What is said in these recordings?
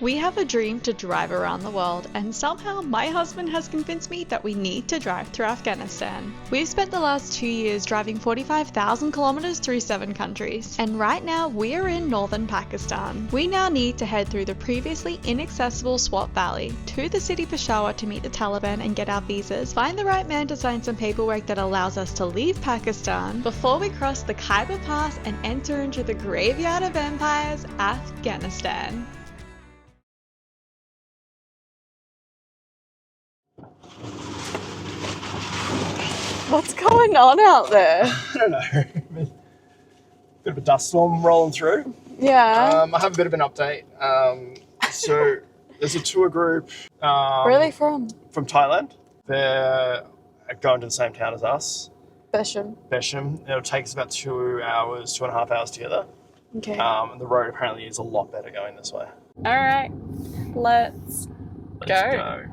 We have a dream to drive around the world, and somehow my husband has convinced me that we need to drive through Afghanistan. We've spent the last 2 years driving 45,000 kilometers through 7 countries, and right now we are in northern Pakistan. We now need to head through the previously inaccessible Swat Valley to the city Peshawar to meet the Taliban and get our visas, find the right man to sign some paperwork that allows us to leave Pakistan before we cross the Khyber Pass and enter into the graveyard of empires, Afghanistan. What's going on out there? I don't know. Bit of a dust storm rolling through. Yeah. I have a bit of an update. So there's a tour group. Really from? From Thailand. They're going to the same town as us. Besham. Besham. It'll take us about 2 hours, 2.5 hours together. Okay. And the road apparently is a lot better going this way. All right. Let's go.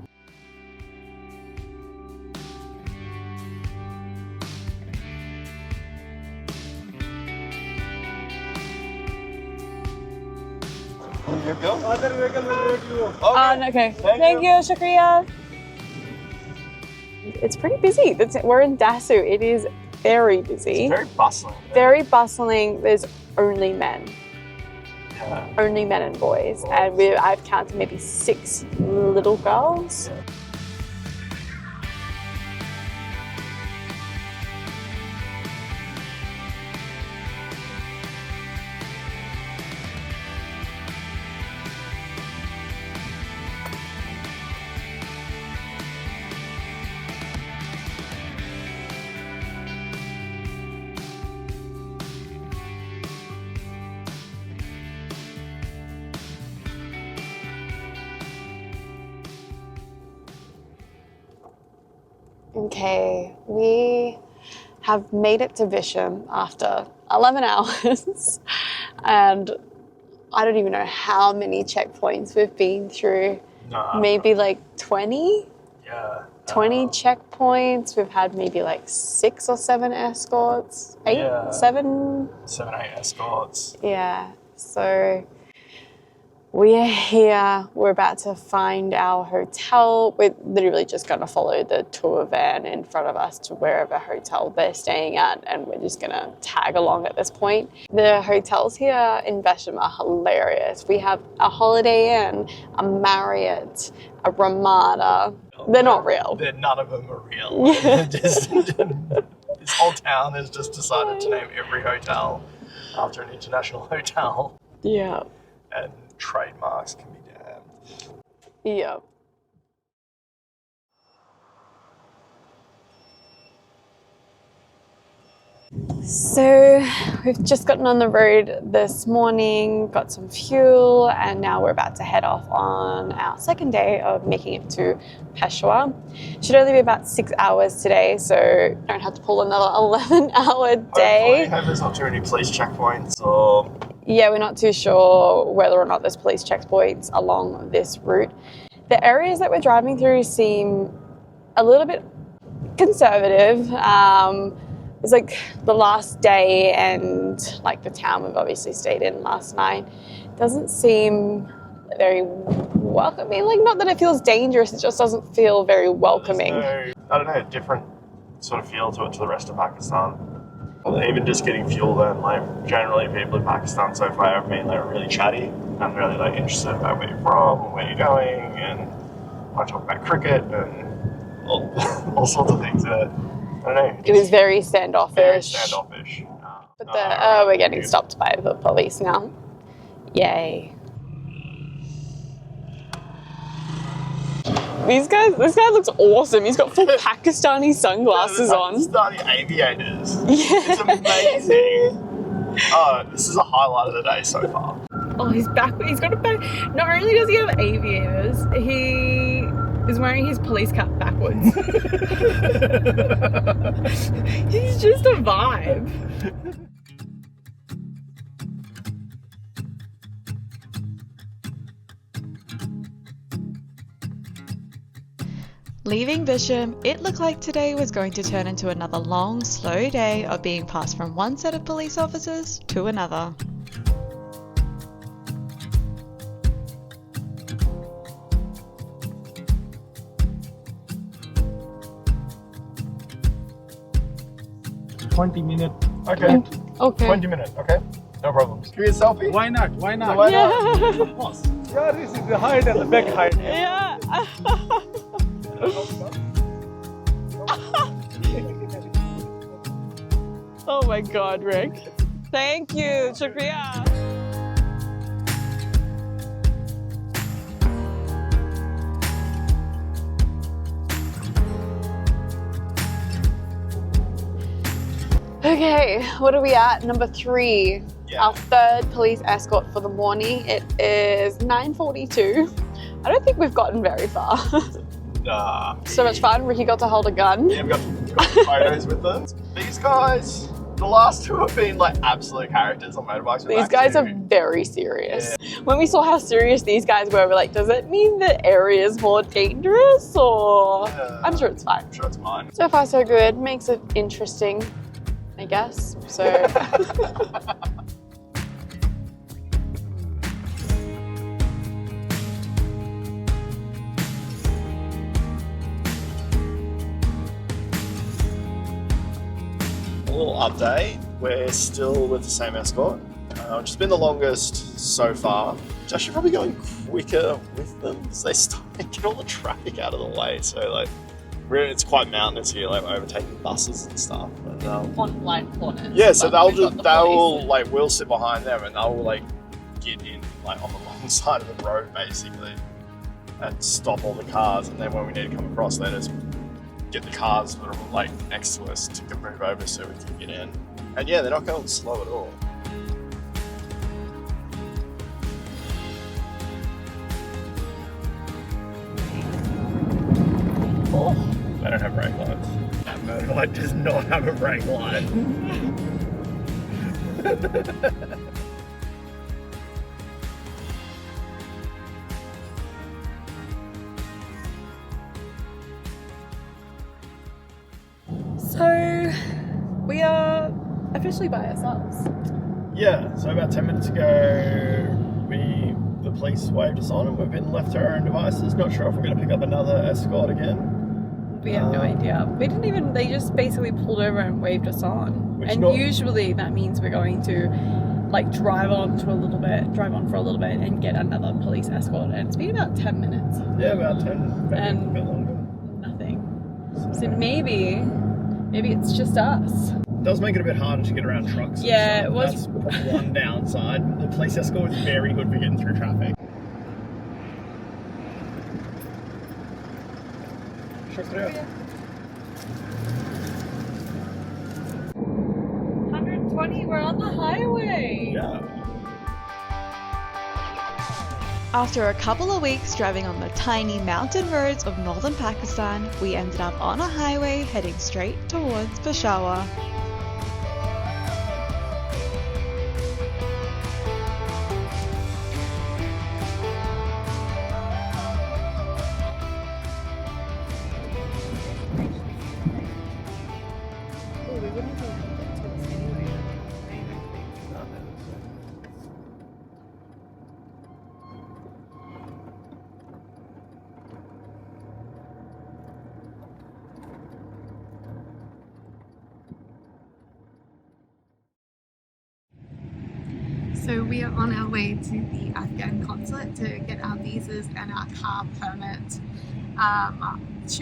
Okay. Thank you, Shukriya. It's pretty busy. We're in Dasu. It is very busy. It's very bustling. Very bustling. There's only men. Yeah. Only men and boys. And I've counted maybe 6 little girls. Yeah. Okay, we have made it to Bisham after 11 hours and I don't even know how many checkpoints we've been through. Maybe like 20? Yeah. 20 checkpoints. We've had maybe like 6 or 7 escorts. 8? Yeah. 7? 7, 8 escorts. Yeah, so we're here. We're about to find our hotel. We're literally just going to follow the tour van in front of us to wherever hotel they're staying at, and we're just going to tag along at this point. The hotels here in Besham are hilarious. We have a Holiday Inn, a Marriott, a Ramada. They're not real. None of them are real. Yeah. This whole town has just decided to name every hotel after an international hotel. Yeah. And trademarks can be damned. Yeah. So we've just gotten on the road this morning, got some fuel, and now we're about to head off on our second day of making it to Peshawar. Should only be about 6 hours today, so don't have to pull another 11-hour day. Hopefully there's not too many police checkpoints or... Yeah, we're not too sure whether or not there's police checkpoints along this route. The areas that we're driving through seem a little bit conservative. It's like the last day and like the town we've obviously stayed in last night doesn't seem very welcoming. Like, not that it feels dangerous, it just doesn't feel very welcoming. I don't know, different sort of feel to it to the rest of Pakistan. Even just getting fuel then, like generally people in Pakistan so far have been like really chatty and really like interested about where you're from and where you're going, and I talk about cricket and all sorts of things. I don't know. It was very standoffish. Very standoffish. But we're getting stopped by the police now. Yay. This guy looks awesome. He's got full Pakistani sunglasses on. Pakistani aviators. Yeah. It's amazing. Oh, this is a highlight of the day so far. Oh, he's back. He's got a back. Not only does he have aviators, he is wearing his police cap backwards. He's just a vibe. Leaving Bisham, it looked like today was going to turn into another long, slow day of being passed from one set of police officers to another. 20 minutes. Okay. Okay. 20 minutes. Okay. No problems. Can we get a selfie? Why not? Why not? Why Yeah. not? Of course. Yeah, this is the height and the back height. Yeah. Oh my God, Rick. Thank you, Shukriya. Okay, what are we at? Number 3. Yeah. Our third police escort for the morning. It is 9:42. I don't think we've gotten very far. So much fun. Ricky got to hold a gun. Yeah, we got photos with them. These guys, the last two have been like absolute characters on motorbikes. These guys are very serious. Yeah. When we saw how serious these guys were, we're like, does it mean the area is more dangerous or? Yeah. I'm sure it's fine. I'm sure it's fine. So far so good. Makes it interesting, I guess. So. A little update, we're still with the same escort, which has been the longest so far. It's actually probably going quicker with them because they start to get all the traffic out of the way. So like, it's quite mountainous here, like overtaking buses and stuff. And, on blind corners. yeah, so we'll sit behind them and they'll like get in like on the wrong side of the road basically and stop all the cars. And then when we need to come across, they just get the cars that are like next to us to move over so we can get in. And yeah, they're not going slow at all. Oh, they don't have brake lights. That motorbike does not have a brake light. So we are officially by ourselves. Yeah, so about 10 minutes ago, the police waved us on and we've been left to our own devices. Not sure if we're going to pick up another escort again. We have no idea. They just basically pulled over and waved us on. And usually that means we're going to like drive on for a little bit and get another police escort. And it's been about 10 minutes. Yeah, about 10, maybe and a bit longer. Nothing. So maybe it's just us. It does make it a bit harder to get around trucks. Yeah, it was. That's one downside. The police escort is very good for getting through traffic. Yeah. 120, we're on the highway. Yeah. After a couple of weeks driving on the tiny mountain roads of northern Pakistan, we ended up on a highway heading straight towards Peshawar. So we are on our way to the Afghan consulate to get our visas and our car permit.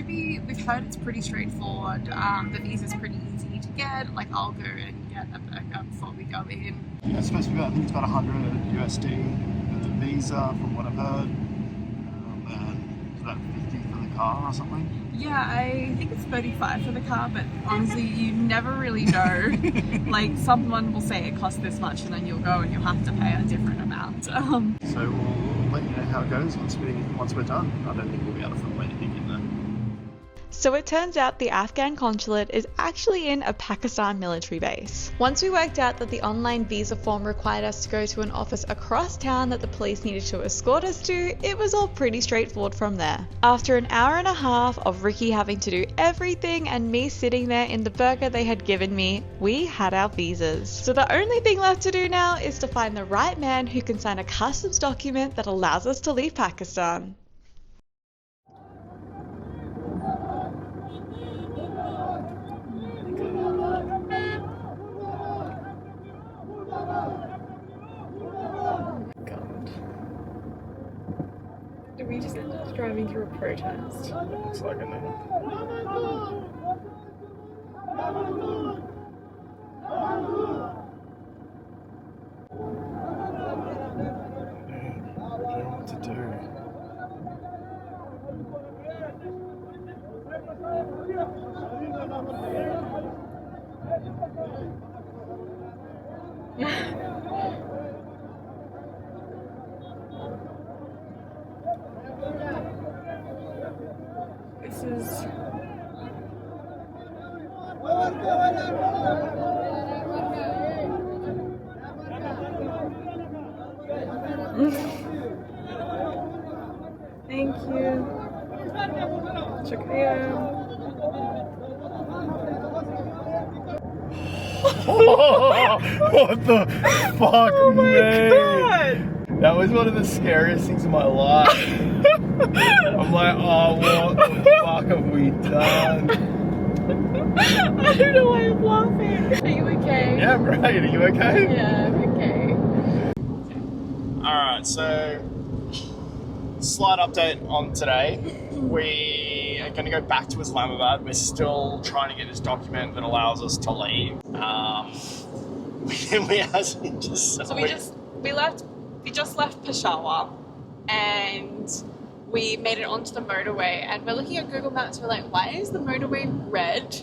We've heard it's pretty straightforward. The visa's pretty easy to get. Like I'll go and get a burger before we go in. Yeah, it's supposed to be, I think it's about 100 USD for the visa from what I've heard. And it's about 50 for the car or something. Yeah, I think it's 35 for the car, but honestly, you never really know. Like, someone will say it costs this much, and then you'll go and you'll have to pay a different amount. So we'll let you know how it goes once we're done. I don't think we'll be able to film anything in there. So it turns out the Afghan consulate is actually in a Pakistan military base. Once we worked out that the online visa form required us to go to an office across town that the police needed to escort us to, it was all pretty straightforward from there. After an hour and a half of Ricky having to do everything and me sitting there in the burger they had given me, we had our visas. So the only thing left to do now is to find the right man who can sign a customs document that allows us to leave Pakistan. we just ended up driving through a protest. Looks like it now. I don't know what to do. This is... Thank you. Shukriya. What the fuck, Oh my man? god! That was one of the scariest things in my life. I'm like, oh, what the fuck have we done? I don't know why I'm laughing. Are you okay? Yeah, I'm great. Are you okay? Yeah, I'm okay. Alright, so slight update on today. We are going to go back to Islamabad. We're still trying to get this document that allows us to leave. We just left Peshawar and we made it onto the motorway, and we're looking at Google Maps. We're like, why is the motorway red?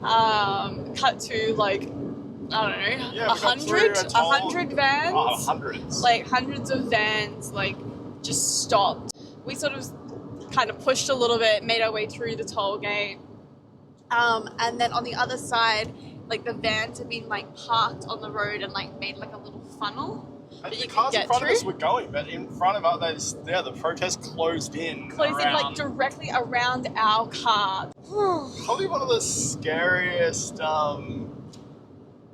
Cut to like, I don't know, 100 vans. Oh, hundreds. Like hundreds of vans, like just stopped. We sort of kind of pushed a little bit, made our way through the toll gate, and then on the other side, like the vans have been like parked on the road and like made like a little funnel. And the cars in front of us were going, but in front of us, the protest closed in. Like directly around our car. Probably one of the scariest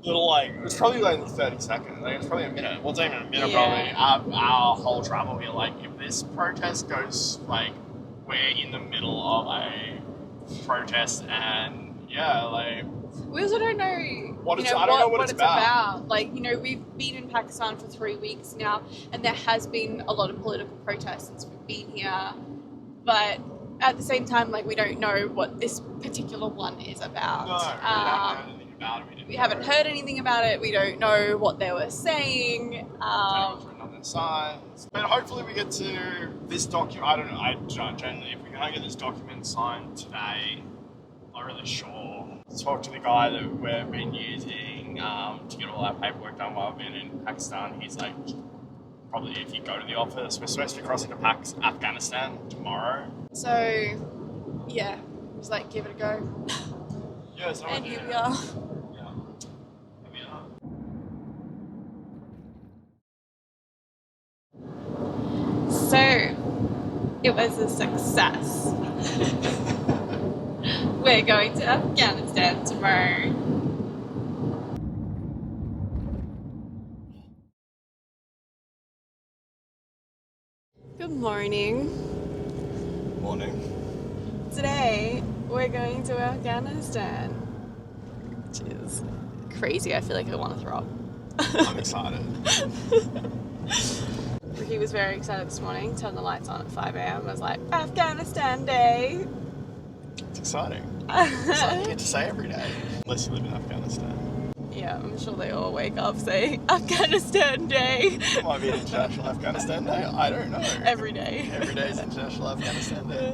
little, like, it was probably like 30 seconds. Like, it was probably a minute. It wasn't even a minute, Yeah. probably. Our whole travel, we were like, if this protest goes, like, we're in the middle of a protest, and yeah, like, We also don't know I don't know what it's about. Like, you know, we've been in Pakistan for 3 weeks now, and there has been a lot of political protests since we've been here. But at the same time, like, we don't know what this particular one is about. No, we haven't heard anything about it. We haven't heard anything about it. We don't know what they were saying. Written on their signs. But hopefully we get to this document. I don't know. Generally, if we can't get this document signed today, I'm not really sure. Talk to the guy that we've been using to get all our paperwork done while we've been in Pakistan. He's like, probably if you go to the office, we're supposed to be crossing to Afghanistan tomorrow. So, yeah, just like give it a go. Yeah, so And here we are. Yeah. Here we are. So, it was a success. We're going to Afghanistan tomorrow. Good morning. Morning. Today, we're going to Afghanistan. Which is crazy. I feel like I want to throw up. I'm excited. He was very excited this morning. Turned the lights on at 5 a.m. I was like, Afghanistan Day. It's exciting. It's something you get to say every day, unless you live in Afghanistan. Yeah, I'm sure they all wake up saying Afghanistan Day. It might be an International Afghanistan Day. I don't know. Every day. Every day is International Afghanistan Day.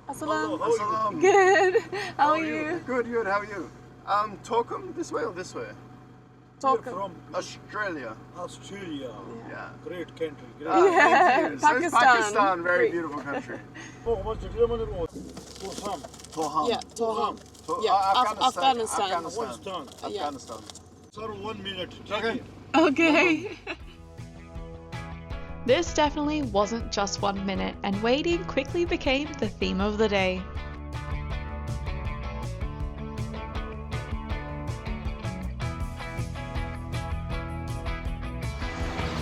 Assalam. Assalam. Good. How are you? Good, how are you? Tokum, this way or this way? Talk. From Australia. Australia, Yeah. great country. Great. Yeah, Thank you. So it's Pakistan. Pakistan, very Great. beautiful country. Oh, what's the name of the road? Toham. Toham. Yeah, Toham. To- Yeah, Afghanistan. Afghanistan. Afghanistan. Yeah. Afghanistan. Sir, 1 minute. Okay. Okay. This definitely wasn't just 1 minute, and waiting quickly became the theme of the day.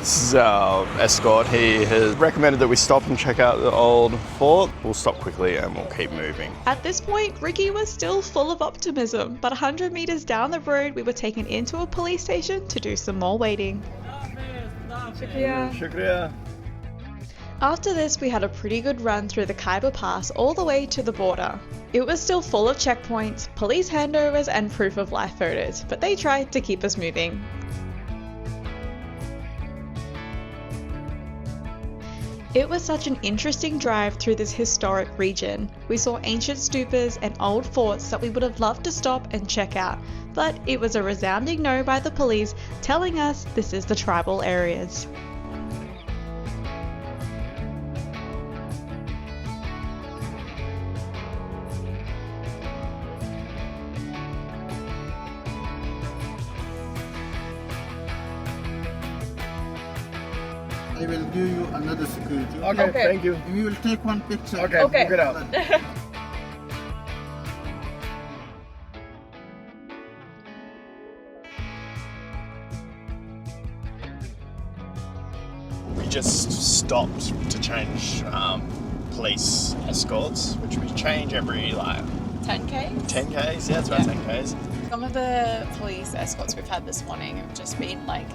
This is our escort. He has recommended that we stop and check out the old fort. We'll stop quickly and we'll keep moving. At this point, Ricky was still full of optimism, but 100 meters down the road, we were taken into a police station to do some more waiting. Shukriya. After this, we had a pretty good run through the Khyber Pass all the way to the border. It was still full of checkpoints, police handovers and proof of life photos, but they tried to keep us moving. It was such an interesting drive through this historic region. We saw ancient stupas and old forts that we would have loved to stop and check out, but it was a resounding no by the police, telling us this is the tribal areas. I will give you another security. Okay, thank you. We will take one picture. Okay, Okay. we'll get out. We just stopped to change police escorts, which we change every like 10k? 10Ks. Yeah, it's about 10Ks. Some of the police escorts we've had this morning have just been like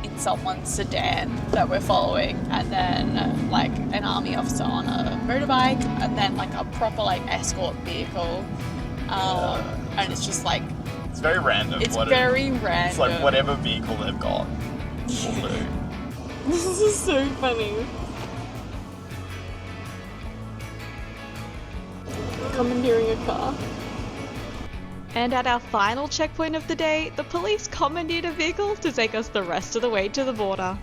in someone's sedan that we're following, and then like an army officer on a motorbike, and then like a proper like escort vehicle. And it's just like, It's very random. it's very random. It's like whatever vehicle they've got will do. This is so funny. Commandeering a car. And at our final checkpoint of the day, the police commandeered a vehicle to take us the rest of the way to the border.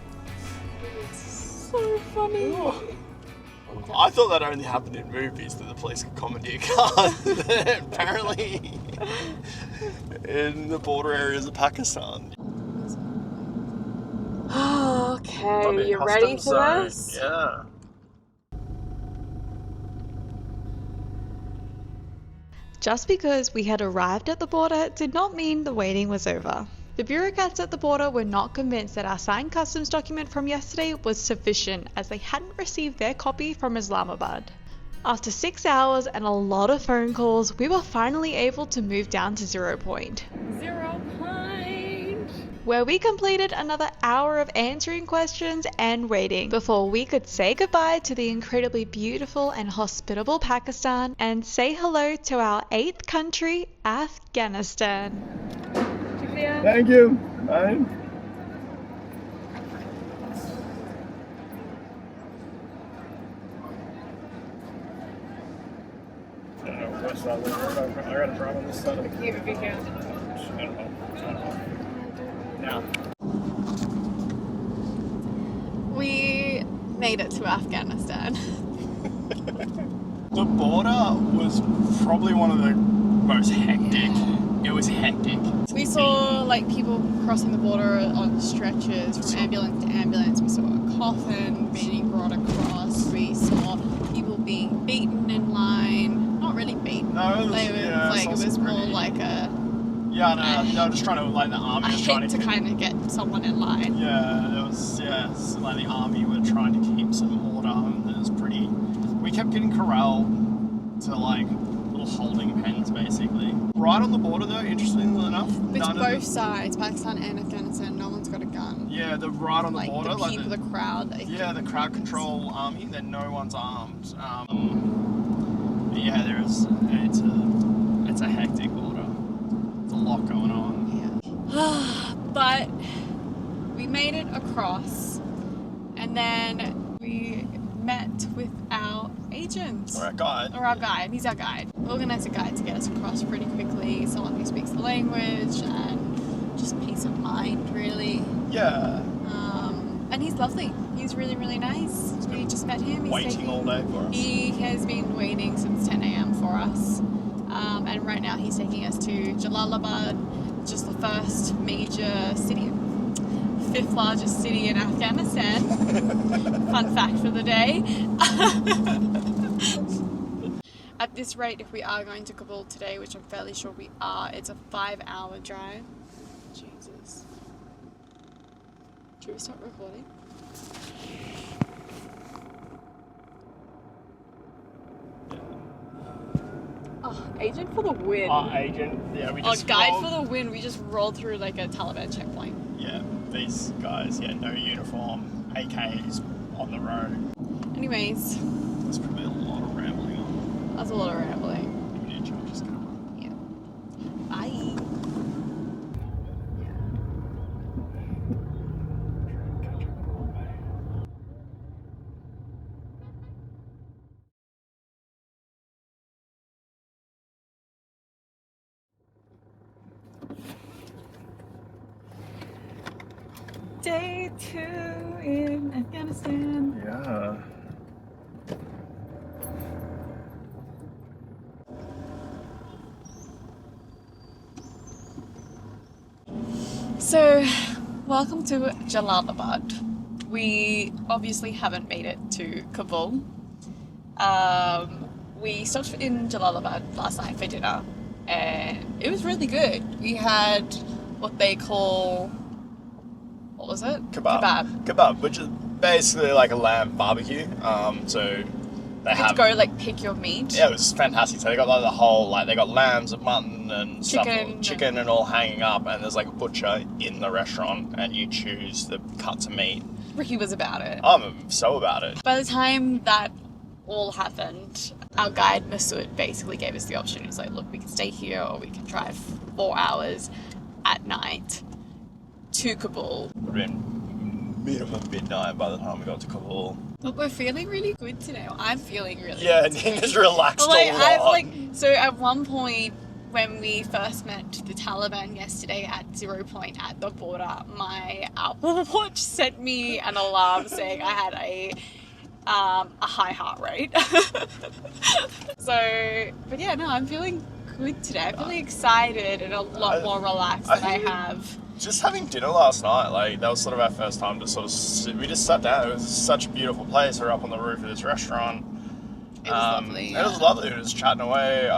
So funny. I thought that only happened in movies, that the police could commandeer cars. Apparently, in the border areas of Pakistan. Okay, you ready for this? Yeah. Just because we had arrived at the border did not mean the waiting was over. The bureaucrats at the border were not convinced that our signed customs document from yesterday was sufficient, as they hadn't received their copy from Islamabad. After 6 hours and a lot of phone calls, we were finally able to move down to 0 Point, 0 Point. where we completed another hour of answering questions and waiting before we could say goodbye to the incredibly beautiful and hospitable Pakistan and say hello to our 8th country, Afghanistan. Thank you. Bye. I don't know what's that. I gotta drive on this side of the Keep it big here. Now. We made it to Afghanistan. The border was probably one of the most hectic. It was hectic. We saw like people crossing the border on stretchers from ambulance to ambulance. We saw a coffin being brought across. We saw people being beaten in line. Not really beaten. No, it was, It was more like a Yeah, no, they were just trying to, like, the army was trying hit to kind of get someone in line. Yeah, there was, so, like, the army were trying to keep some order, and it was pretty, we kept getting corralled to, like, little holding pens, basically. Right on the border, though, interestingly enough. It's both sides, Pakistan and Afghanistan, no one's got a gun. Yeah, the right on the Like border. the people, the crowd. The crowd control army, then no one's armed. Yeah, it's a hectic border. There's a lot going on. Yeah. But we made it across, and then we met with our agent. Or our guide. Or our guide. He's our guide. We organised a guide to get us across pretty quickly. Someone who speaks the language and just peace of mind, really. Yeah. And he's lovely. He's really, really nice. We just met him. He's Waiting all day for us. He has been waiting since 10 a.m. for us. And right now he's taking us to Jalalabad, which is the first major city, 5th largest city in Afghanistan. Fun fact for the day. At this rate, if we are going to Kabul today, which I'm fairly sure we are, it's a 5-hour drive. Jesus. Should we start recording? Oh, agent for the win. Agent, yeah, we Oh, just guide rolled- for the win. We just rolled through like a Taliban checkpoint. Yeah, these guys, yeah, no uniform, AKs on the road. Anyways, There's probably a lot of rambling on. that's a lot of rambling. We need to just go. Yeah. Bye. Day 2 in Afghanistan. Yeah. So, welcome to Jalalabad. We obviously haven't made it to Kabul. We stopped in Jalalabad last night for dinner, and it was really good. We had what they call, what was it? Kebab, which is basically like a lamb barbecue. So they You have had to go like pick your meat. Yeah, it was fantastic. So they got like the whole, like they got lambs and mutton and chicken and all hanging up, and there's like a butcher in the restaurant, and you choose the cuts of meat. Ricky was about it. I'm so about it. By the time that all happened, our guide Masood basically gave us the option. He's like, look, we can stay here or we can drive 4 hours at night to Kabul. Would have been minimum midnight by the time we got to Kabul. But we're feeling really good today. I'm feeling really Yeah, good and today. just relaxed Like, a lot. so at one point when we first met the Taliban yesterday at 0 point at the border, my Apple Watch sent me an alarm saying I had a high heart rate. So, but yeah, no, I'm feeling good today. I'm feeling excited and a lot more relaxed than I have. Just having dinner last night, like that was sort of our first time to sort of sit. We just sat down. It was such a beautiful place. We were up on the roof of this restaurant. It was lovely. It was lovely. We were just chatting away.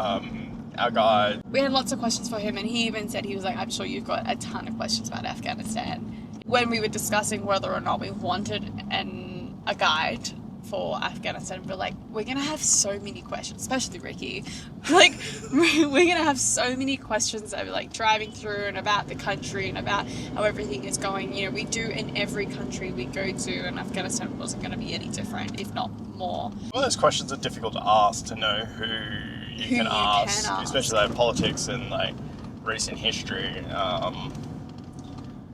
Our guide. We had lots of questions for him, and he even said, he was like, I'm sure you've got a ton of questions about Afghanistan. When we were discussing whether or not we wanted a guide for Afghanistan, we're like, we're gonna have so many questions, especially Ricky. Like, we're gonna have so many questions that we're like driving through and about the country and about how everything is going. You know, we do in every country we go to, and Afghanistan wasn't gonna be any different, if not more. Well, those questions are difficult to ask, to know who you can ask, especially like politics and like recent history.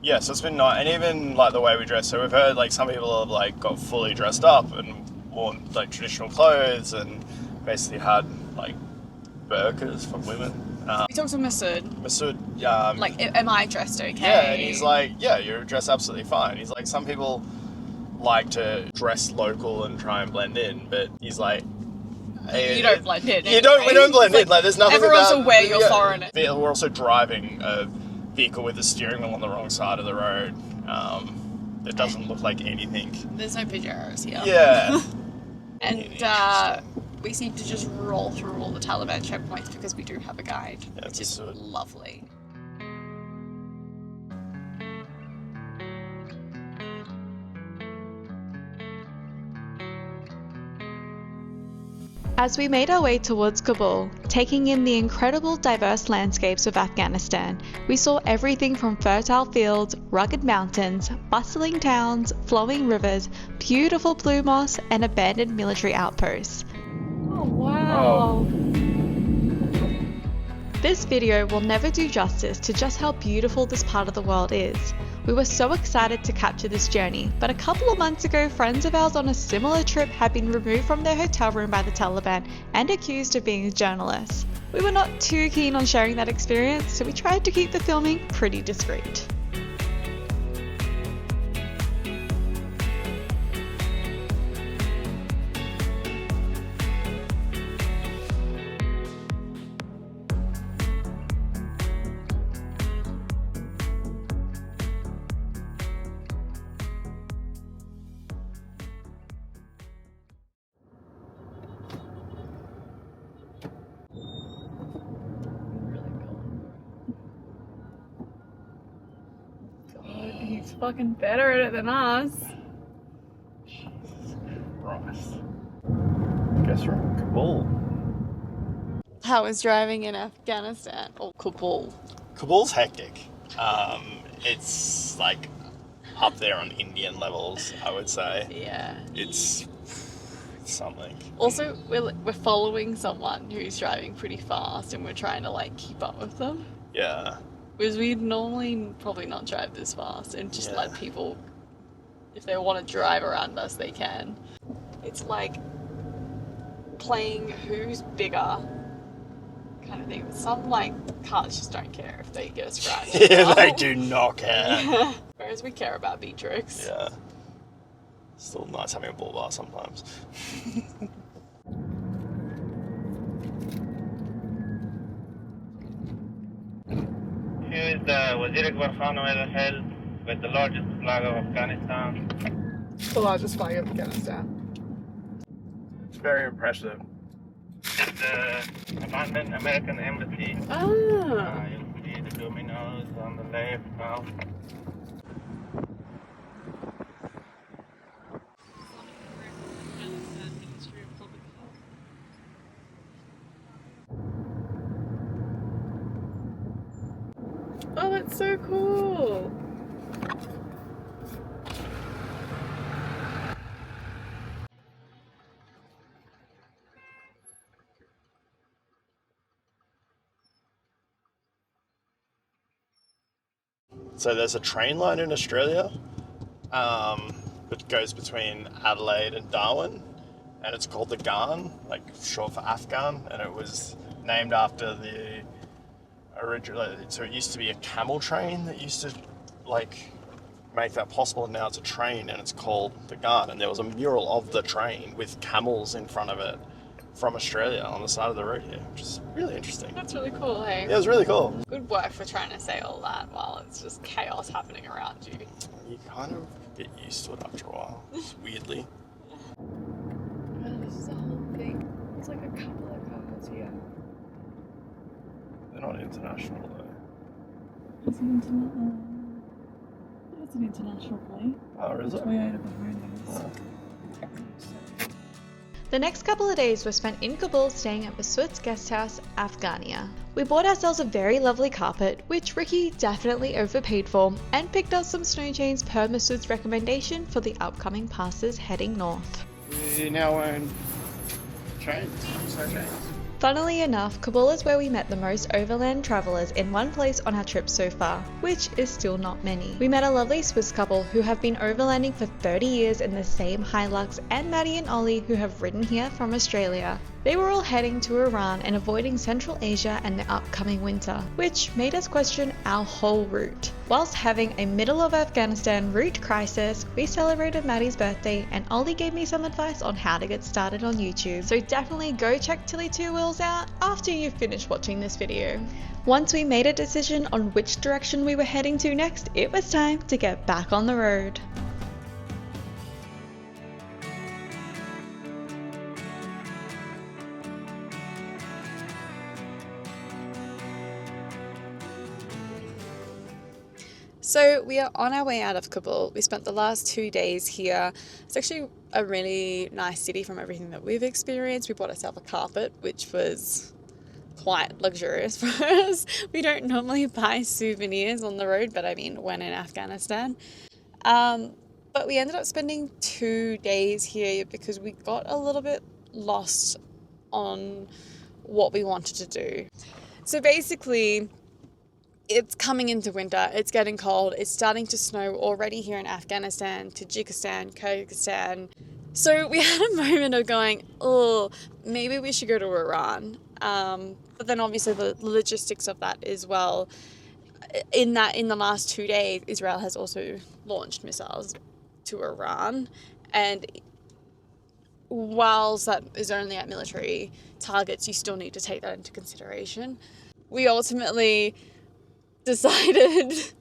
Yeah, so it's been nice, and even like the way we dress. So we've heard like some people have like got fully dressed up and worn like traditional clothes, and basically had like burqas for women. We talked to Masood. Masood, Like, am I dressed okay? yeah, and he's like, yeah, you're dressed absolutely fine. He's like, some people like to dress local and try and blend in, but he's like, you don't blend in. We don't blend in. Like, there's nothing. Everyone's about, aware you're foreigner. We're also driving a vehicle with the steering wheel on the wrong side of the road. It doesn't look like anything. There's no Pajeros here. Yeah. And we seem to just roll through all the Taliban checkpoints because we do have a guide, which is lovely. As we made our way towards Kabul, taking in the incredible diverse landscapes of Afghanistan, we saw everything from fertile fields, rugged mountains, bustling towns, flowing rivers, beautiful blue moss, and abandoned military outposts. Oh, wow. This video will never do justice to just how beautiful this part of the world is. We were so excited to capture this journey, but a couple of months ago, friends of ours on a similar trip had been removed from their hotel room by the Taliban and accused of being journalists. We were not too keen on sharing that experience, so we tried to keep the filming pretty discreet. He's fucking better at it than us. Nice. Guess we're in Kabul. How was driving in Afghanistan or Kabul? Kabul's hectic. It's like up there on Indian levels, I would say. Yeah. It's something. Also, we're following someone who's driving pretty fast, and we're trying to like keep up with them. Yeah. Because we'd normally probably not drive this fast and just let people, if they want to drive around us, they can. It's like playing who's bigger kind of thing. Some like cars just don't care if they get a scratch. Yeah, they do not care. Whereas we care about Beatrix. Yeah. Still nice having a bull bar sometimes. Here is the Wazir Akbar Khan held with the largest flag of Afghanistan. The largest flag of Afghanistan. It's very impressive. It's the abandoned American embassy. Ah. You'll see the dominoes on the left now. Oh, that's so cool. So there's a train line in Australia that goes between Adelaide and Darwin, and it's called the Ghan, like short for Afghan, and it was named after the original. So it used to be a camel train that used to like make that possible, and now it's a train and it's called the Ghan. And there was a mural of the train with camels in front of it from Australia on the side of the road here, which is really interesting. That's really cool, hey? Yeah, it was really cool. Good work for trying to say all that while it's just chaos happening around you. You kind of get used to it after a while, weirdly. Oh, this is a whole thing. There's like a couple of cars here. They're not international though. It's an international plane. Oh, is it? Toyota behind us. Oh. The next couple of days were spent in Kabul staying at Masud's guest house, Afghania. We bought ourselves a very lovely carpet, which Ricky definitely overpaid for, and picked up some snow chains per Masud's recommendation for the upcoming passes heading north. We now own trains, snow trains. Funnily enough, Kabul is where we met the most overland travellers in one place on our trip so far, which is still not many. We met a lovely Swiss couple who have been overlanding for 30 years in the same Hilux, and Maddie and Ollie who have ridden here from Australia. They were all heading to Iran and avoiding Central Asia and the upcoming winter, which made us question our whole route. Whilst having a middle of Afghanistan route crisis, we celebrated Maddie's birthday and Ollie gave me some advice on how to get started on YouTube. So definitely go check Tilly Two Wheels out after you finish watching this video. Once we made a decision on which direction we were heading to next, it was time to get back on the road. So we are on our way out of Kabul. We spent the last 2 days here. It's actually a really nice city from everything that we've experienced. We bought ourselves a carpet, which was quite luxurious for us. We don't normally buy souvenirs on the road, but I mean when in Afghanistan. But we ended up spending 2 days here because we got a little bit lost on what we wanted to do. So basically, it's coming into winter, it's getting cold, it's starting to snow already here in Afghanistan, Tajikistan, Kyrgyzstan. So we had a moment of going, oh, maybe we should go to Iran. But then obviously the logistics of that as well. In the last 2 days, Israel has also launched missiles to Iran. And whilst that is only at military targets, you still need to take that into consideration. We ultimately decided,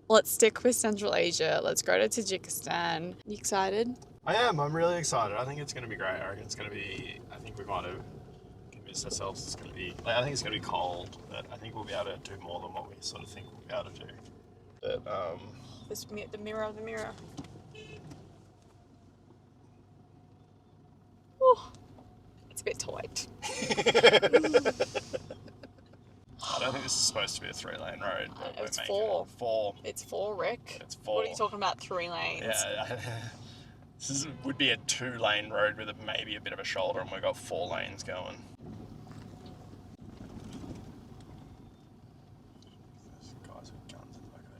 let's stick with Central Asia. Let's go to Tajikistan. You excited? I am. I'm really excited. I think it's going to be great. I reckon it's going to be. I think we might have convinced ourselves it's going to be. I think it's going to be cold, but I think we'll be able to do more than what we sort of think we'll be able to do. But The mirror of the mirror. I don't think this is supposed to be a 3-lane road. But It's we're making 4. it 4. It's 4, Rick. It's 4. What are you talking about? 3 lanes? Yeah. Would be a 2-lane road with maybe a bit of a shoulder, and we've got 4 lanes going. There's guys with guns in the back of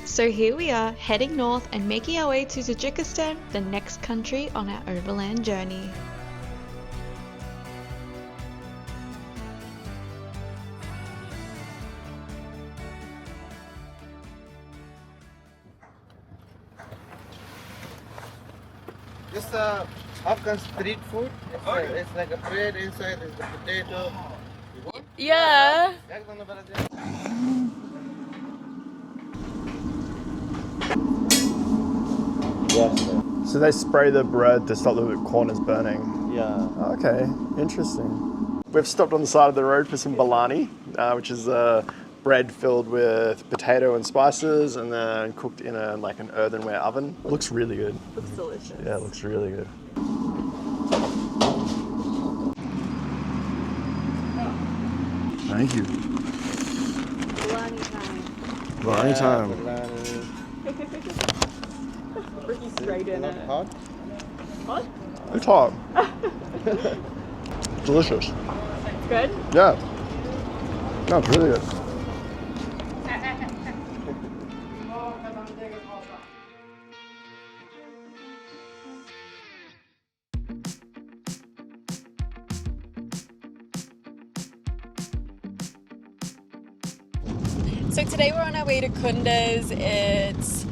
that. So here we are, heading north and making our way to Tajikistan, the next country on our overland journey. This Afghan street food. It's like a bread inside is the potato. Yeah. So they spray the bread to stop the corners burning. Yeah. Okay, interesting. We've stopped on the side of the road for some balani, which is bread filled with potato and spices, and then cooked in an earthenware oven. It looks really good. Looks delicious. Yeah, it looks really good. Thank you. Balani time. Ricky's straight in it. Hot? What? It's hot. Delicious. It's good? Yeah. No, it's really good. So today we're on our way to Kunduz. It's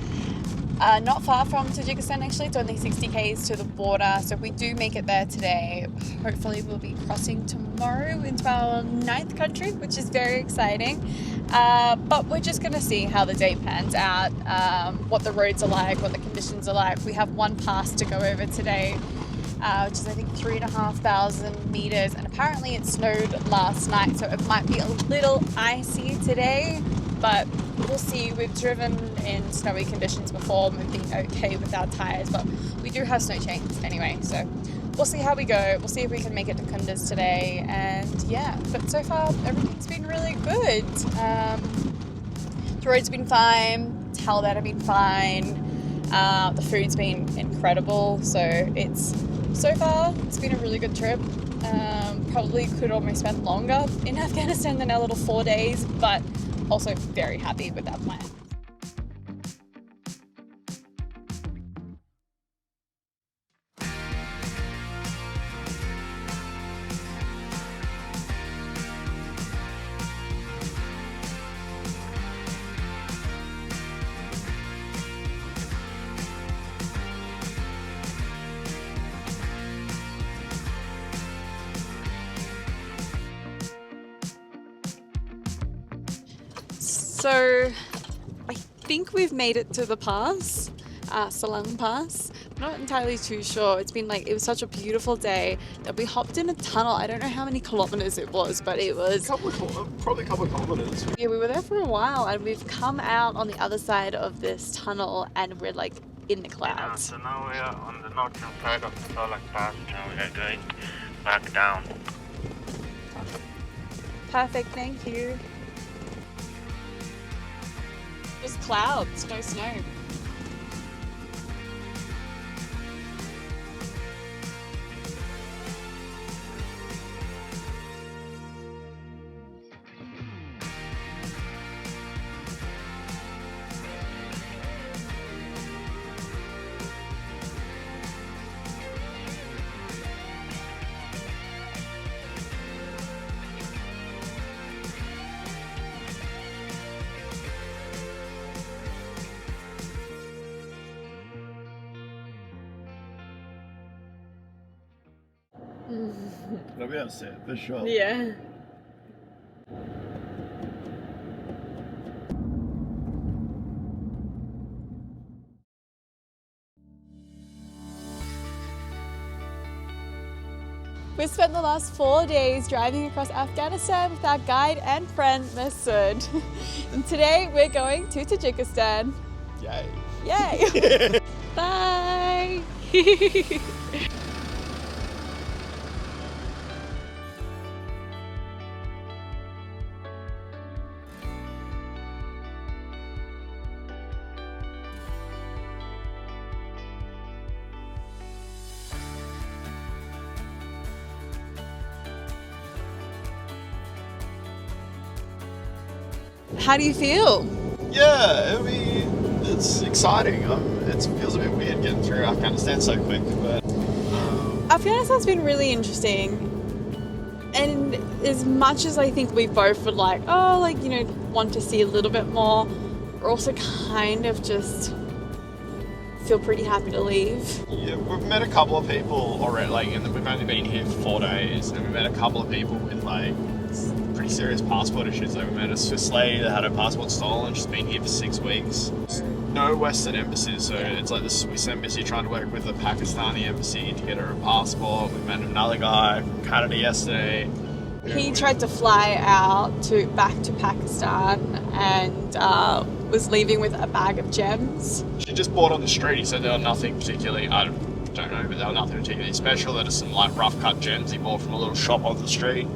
not far from Tajikistan actually, it's only 60 k's to the border. So if we do make it there today, hopefully we'll be crossing tomorrow into our 9th country, which is very exciting. But we're just going to see how the day pans out, what the roads are like, what the conditions are like. We have one pass to go over today, which is I think 3,500 meters, and apparently it snowed last night, so it might be a little icy today. But we'll see. We've driven in snowy conditions before and we've been okay with our tyres, but we do have snow chains anyway, so we'll see how we go. We'll see if we can make it to Kunduz today, and yeah, but so far everything's been really good. The road's been fine, Talbot have been fine, the food's been incredible, so so far it's been a really good trip. Probably could almost spend longer in Afghanistan than our little 4 days, but also very happy with that plan. So I think we've made it to the pass, Salang Pass. I'm not entirely too sure. It was such a beautiful day that we hopped in a tunnel. I don't know how many kilometers it was, but it was Probably a couple of kilometers. Yeah, we were there for a while, and we've come out on the other side of this tunnel, and we're like in the clouds. So now we are on the northern side of the Salang Pass. Now we are going back down. Perfect, thank you. Just clouds, no snow. They'll be able to see it for sure. Yeah. We spent the last 4 days driving across Afghanistan with our guide and friend Masood. And today we're going to Tajikistan. Yay. Yay! Bye! How do you feel? Yeah, I mean, it's exciting. It feels a bit weird getting through Afghanistan so quick, but Afghanistan's been really interesting. And as much as I think we both would like, want to see a little bit more, we're also kind of just feel pretty happy to leave. yeah, we've met a couple of people already, and we've only been here for 4 days, and we've met a couple of people with pretty serious passport issues. We met a Swiss lady that had her passport stolen. She's been here for 6 weeks. No Western embassies, so it's like the Swiss embassy trying to work with the Pakistani embassy to get her a passport. We met another guy from Canada yesterday. He tried to fly out back to Pakistan and was leaving with a bag of gems. She just bought on the street. He said there were nothing particularly, I don't know, but there were nothing particularly special. There were some rough cut gems he bought from a little shop on the street.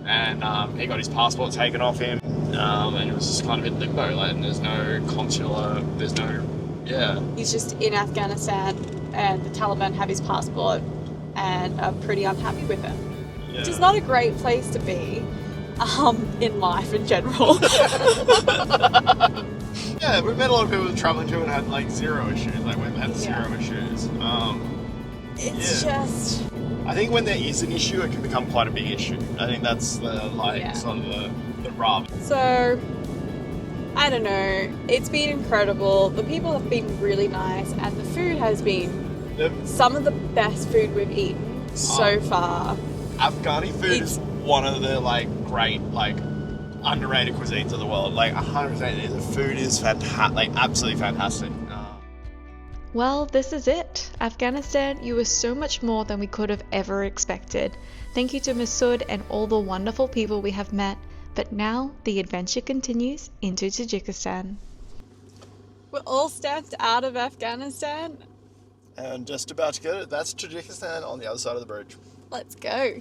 And he got his passport taken off him, and it was just kind of in limbo, and there's no consular, He's just in Afghanistan, and the Taliban have his passport and are pretty unhappy with it. Yeah. Which is not a great place to be in life in general. Yeah, we've met a lot of people traveling to and had zero issues. We've had zero issues. It's just... I think when there is an issue, it can become quite a big issue. I think that's the sort of the rub. So, I don't know. It's been incredible. The people have been really nice, and the food has been some of the best food we've eaten so far. Afghani food is one of the great underrated cuisines of the world. 100%. The food is fantastic, absolutely fantastic. Well, this is it. Afghanistan, you were so much more than we could have ever expected. Thank you to Masood and all the wonderful people we have met. But now the adventure continues into Tajikistan. We're all stepped out of Afghanistan. And just about to get it. That's Tajikistan on the other side of the bridge. Let's go.